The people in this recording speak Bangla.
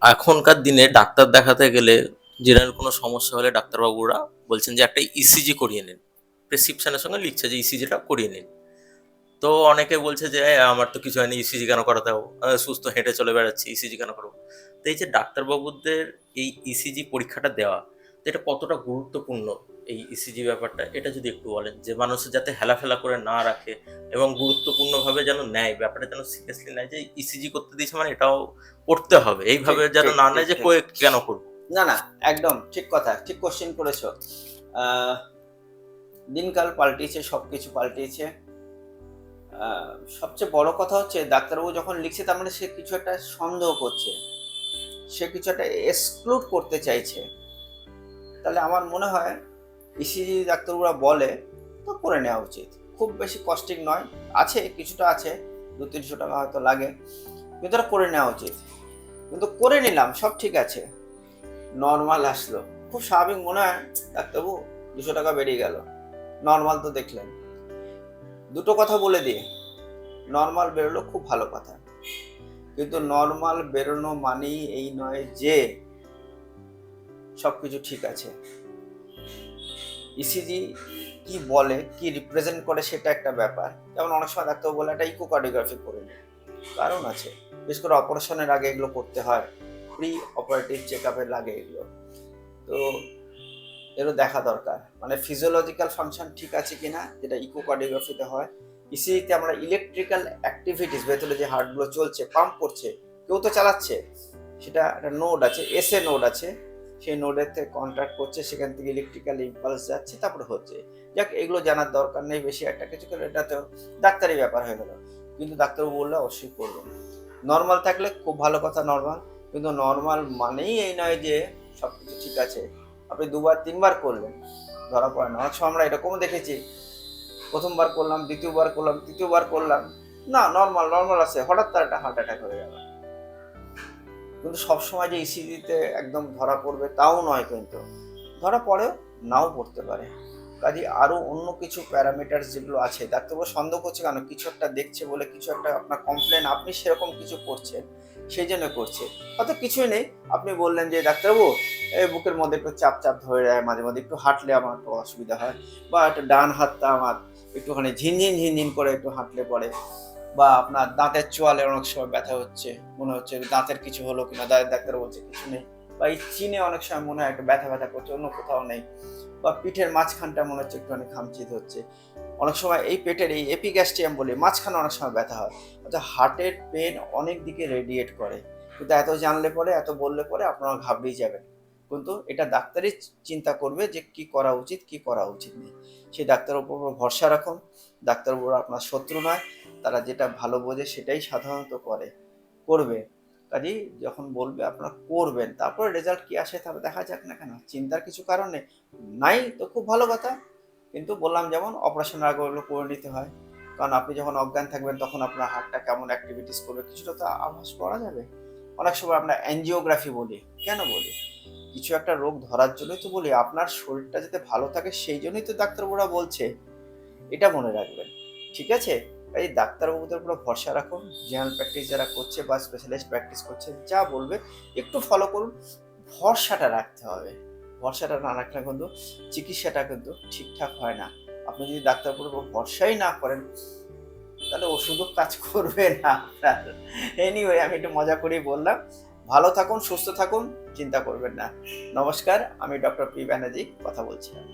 এখনকার দিনে ডাক্তার দেখাতে গেলে জেনারেল কোনো সমস্যা হলে ডাক্তারবাবুরা বলছেন যে একটা ইসিজি করিয়ে নিন। প্রেসক্রিপশনের সঙ্গে লিখছে যে ইসিজিটা করিয়ে নিন। তো অনেকে বলছে যে আমার তো কিছু হয়নি, ইসিজি কেন করাতে হবে? সুস্থ হেঁটে চলে বেড়াচ্ছি, ইসিজি কেন করাবো? তো এই যে ডাক্তারবাবুদের এই ইসিজি পরীক্ষাটা দেওয়া, তো এটা কতটা গুরুত্বপূর্ণ, এই ইসিজি ব্যাপারটা, এটা যদি একটু বলেন, যে মানুষের যাতে হেলাফেলা করে না রাখে এবং গুরুত্বপূর্ণভাবে যেন নেয়, ব্যাপারটা যেন সিরিয়াসলি নেয়, যে ইসিজি করতে দিয়েছে মানে এটাও করতে হবে, ঠিক এইভাবে যেন ঠিক না ঠিক নেয় যে ঠিক কয়ে কেন করবো। না না, একদম ঠিক কথা, ঠিক কোশ্চেন করেছো। আহ, দিনকাল পাল্টিয়েছে, সবকিছু পাল্টিয়েছে। সবচেয়ে বড় কথা হচ্ছে ডাক্তারবাবু যখন লিখছে তার মানে সে কিছু একটা সন্দেহ করছে, সে কিছু একটা এক্সক্লুড করতে চাইছে। তাহলে আমার মনে হয় ইসিজি ডাক্তারবাবুরা বলে তো করে নেওয়া উচিত। খুব বেশি কস্টিং নয়, আছে কিছুটা আছে, 200-300 টাকা হয়তো লাগে, কিন্তু ওটা করে নেওয়া উচিত। কিন্তু করে নিলাম, সব ঠিক আছে, নর্মাল আসলো, খুব স্বাভাবিক মনে হয় ডাক্তারবাবু 200 টাকা বেরিয়ে গেল, নর্মাল তো দেখলেন। দুটো কথা বলে দিয়ে, নর্মাল বেরোলো খুব ভালো কথা, কিন্তু নর্মাল বেরোনো মানেই এই নয় যে সবকিছু ঠিক আছে। ইসিজি কি বলে, কি রিপ্রেজেন্ট করে, সেটা একটা ব্যাপার। যেমন অনেক সময় ডাক্তার বলে একটা ইকোকার্ডিওগ্রাফি করে নিন, কারণ আছে, বিশেষ করে অপারেশনের আগে এগুলো করতে হয়, প্রি অপারেটিভ চেক আপের লাগে এগুলো। তো এরও দেখা দরকার, মানে ফিজিওলজিক্যাল ফাংশন ঠিক আছে কিনা, যেটা ইকোকার্ডিওগ্রাফিতে হয়। ইসিজিতে আমরা ইলেকট্রিক্যাল অ্যাক্টিভিটিস, ভেতরে যে হার্টগুলো চলছে, পাম্প করছে, কেউ তো চালাচ্ছে, সেটা একটা নোড আছে, এসএ নোড আছে, সেই নোডের থেকে কন্ট্যাক্ট করছে, সেখান থেকে ইলেকট্রিক্যাল ইম্পালস যাচ্ছে, তারপরে হচ্ছে। যাক, এগুলো জানার দরকার নেই বেশি, একটা কিছু করে এটা তো ডাক্তারি ব্যাপার হয়ে গেল। কিন্তু ডাক্তারবাবু বললে অবশ্যই করবেন। নর্মাল থাকলে খুব ভালো কথা, নর্মাল, কিন্তু নর্মাল মানেই এই নয় যে সব কিছু ঠিক আছে। আপনি 2-3বার করলেন, ধরা পড়ে না। অনেক সময় আমরা এরকমও দেখেছি, প্রথমবার করলাম, দ্বিতীয়বার করলাম, তৃতীয়বার করলাম, না নর্মাল নর্মাল আছে, হঠাৎ তার একটা হার্ট অ্যাটাক হয়ে গেল। কিন্তু সবসময় যে ইসিজিতে একদম ধরা পড়বে তাও নয়, কিন্তু ধরা পড়েও নাও পড়তে পারে। কাজে আরও অন্য কিছু প্যারামিটার যেগুলো আছে, ডাক্তারবাবু সন্দেহ করছে কেন, কিছু একটা দেখছে বলে, কিছু একটা আপনার কমপ্লেন, আপনি সেরকম কিছু করছেন সেই জন্য করছে, হয়তো কিছুই নেই। আপনি বললেন যে ডাক্তারবাবু এই বুকের মধ্যে একটু চাপ চাপ ধরে যায়, মাঝে মাঝে একটু হাঁটলে আমার একটু অসুবিধা হয়, বা একটা ডান হাতটা আমার একটুখানি ঝিনঝিন ঝিনঝিন করে একটু হাঁটলে পরে, বা আপনার দাঁতের চোয়ালে অনেক সময় ব্যথা হচ্ছে, মনে হচ্ছে দাঁতের কিছু হলো কিনা, দাঁতের ডাক্তার বলছে কিছু নেই, বা এই চিনে অনেক সময় মনে হয় একটা ব্যথা ব্যথা করছে, অন্য কোথাও নেই, বা পিঠের মাঝখানটা মনে হচ্ছে একটুখানি খামচিত হচ্ছে। অনেক সময় এই পেটের এই এপিগ্যাস্ট্রিয়াম বলে মাঝখানে অনেক সময় ব্যথা হয়। অর্থাৎ হার্টের পেন অনেক দিকে রেডিয়েট করে, কিন্তু এত জানলে পরে, এত বললে পরে আপনারা ঘাবড়েই যাবেন। কিন্তু এটা ডাক্তারই চিন্তা করবে যে কি করা উচিত, কি করা উচিত নেই। সেই ডাক্তারের উপর ভরসা রাখুন। ডাক্তারবাবুরা আপনার শত্রু নয়, তারা যেটা ভালো বোঝে সেটাই সাধারণত করবে। কাজেই যখন বলবে আপনারা করবেন, তারপরে রেজাল্ট কি আসে তারপর দেখা যাক না কেন, চিন্তার কিছু কারণ নেই। নাই তো খুব ভালো কথা, কিন্তু বললাম যেমন অপারেশনের আগে ওগুলো করে নিতে হয়, কারণ আপনি যখন অজ্ঞান থাকবেন তখন আপনার হার্টটা কেমন অ্যাক্টিভিটিস করবে কিছুটা তো আভাস করা যাবে। অনেক সময় আমরা অ্যাঞ্জিওগ্রাফি বলি, কেন বলি, কিছু একটা রোগ ধরার জন্যই তো বলি, আপনার শরীরটা যাতে ভালো থাকে সেই জন্যই তো ডাক্তারবাবুরা বলছে, এটা মনে রাখবেন। ঠিক আছে? এই ডাক্তারবাবুদের উপর ভরসা রাখুন, জেনারেল প্র্যাকটিস যারা করছে বা স্পেশালিস্ট প্র্যাকটিস করছে, যা বলবে একটু ফলো করুন। ভরসাটা রাখতে হবে, ভরসাটা না রাখলে কিন্তু চিকিৎসাটা কিন্তু ঠিকঠাক হয় না। আপনি যদি ডাক্তারবাবুর উপর ভরসাই না করেন, তাহলে ওষুধও কাজ করবে না আপনার। এনিওয়ে, আমি একটু মজা করেই বললাম। ভালো থাকুন, সুস্থ থাকুন, চিন্তা করবেন না। নমস্কার, আমি ডক্টর পি ব্যানার্জি কথা বলছিলাম।